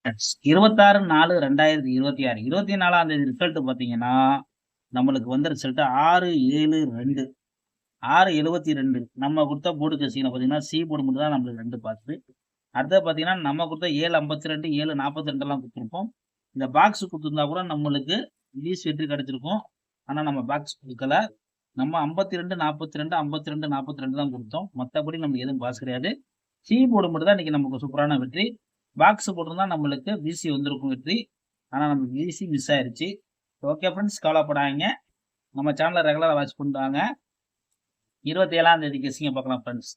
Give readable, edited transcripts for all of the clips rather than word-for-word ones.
26/4/2026 24ஆம் தேதி ரிசல்ட் பார்த்தீங்கன்னா, நம்மளுக்கு வந்த ரிசல்ட் 672 672 நம்ம குடுத்த போர்டு கசின்ல பார்த்தீங்கன்னா, சி போர்டு மட்டும் தான் நம்மளுக்கு 2 பாஸ். அடுத்தது பார்த்தீங்கன்னா, நம்ம குடுத்த 752, 742லாம் குடுத்துருப்போம். இந்த பாக்ஸ் குடுத்திருந்தா கூட நம்மளுக்கு ஈஸ் வெற்றி கிடைச்சிருக்கும். ஆனா நம்ம பாக்ஸ் குடுக்கல. நம்ம 52, 42, 52, 42 தான் குடுத்தோம். மத்தபடி நமக்கு எதுவும் பாஸ் கிடையாது. சி போர்டு மட்டும் தான் இன்னைக்கு நமக்கு சூப்பரான வெற்றி. பாக்ஸ் போட்டிருந்தா நம்மளுக்கு பிசி வந்திருக்கும் வெற்றி. ஆனா நமக்கு பிசி மிஸ் ஆயிருச்சு. ஓகே ஃப்ரெண்ட்ஸ், கவலைப்படாதீங்க. நம்ம சேனலை ரெகுலரா வாட்ச் பண்ணுவாங்க. 27ஆம் தேதி கெஸ்ஸிங்க பார்க்கலாம் friends.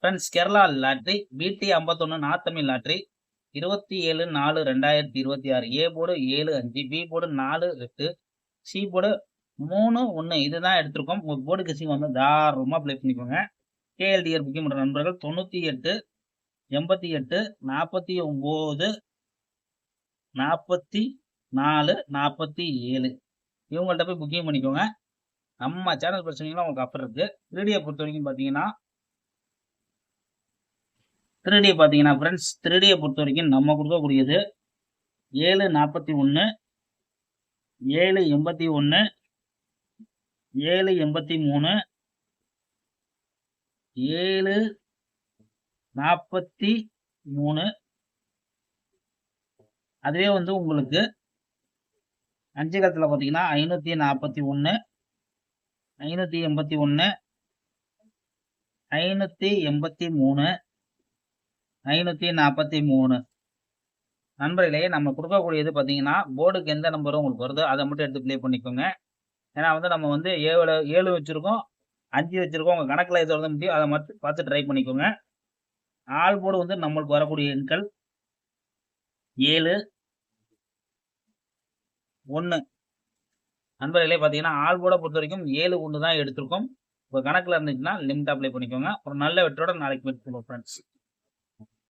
Friends, Kerala lottery BT 51 north Tamil lottery 27/4/2026 A board 7-5, B board 4-8, C board 3-1 இதுதான் எடுத்திருக்கோம். உங்க போர்டு கெஸ்ஸிங் வந்து தாராளமா ப்ளே பண்ணிக்கோங்க. கேஎல்டிஆர் புக்கிங் பண்ற நண்பர்கள் 98, 88, 49, 44, 47 இவங்கள்ட்ட போய் புக்கிங் பண்ணிக்கோங்க. நம்ம சேனல் பிரச்சனைலாம் உங்களுக்கு ஆஃபர் இருக்கு. 3Dயை பொறுத்த வரைக்கும் பார்த்தீங்கன்னா 3D பார்த்தீங்கன்னா ஃப்ரெண்ட்ஸ், 3Dயை பொறுத்த வரைக்கும் நம்ம கொடுக்கக்கூடியது 741, 781, 783, 743. அதுவே வந்து உங்களுக்கு 5 காலத்துல பார்த்தீங்கன்னா 541, 581, 583, 543. நண்பர்களே, நம்ம கொடுக்கக்கூடியது பார்த்தீங்கன்னா, போர்டுக்கு எந்த நம்பரும் உங்களுக்கு வருதோ அதை மட்டும் எடுத்து ப்ளே பண்ணிக்கோங்க. ஏன்னா வந்து நம்ம வந்து 7 வச்சிருக்கோம், 5 வச்சிருக்கோம். உங்க கணக்குல எது எழுத முடியும் அதை மட்டும் பார்த்து ட்ரை பண்ணிக்கோங்க. ஆல் போர்டு வந்து நம்மளுக்கு வரக்கூடிய எண்கள் 7, 1. நண்பர்களே, பார்த்தீங்கன்னா ஆல் போர்டை பொறுத்த வரைக்கும் 7, 1 தான் எடுத்திருக்கோம். உங்க கணக்குல இருந்துச்சுன்னா லிமிட் அப்ளை பண்ணிக்கோங்க. ஒரு நல்ல வெற்றியோட நாளைக்கு மீட் பண்ணுவோம் ஃப்ரெண்ட்ஸ்.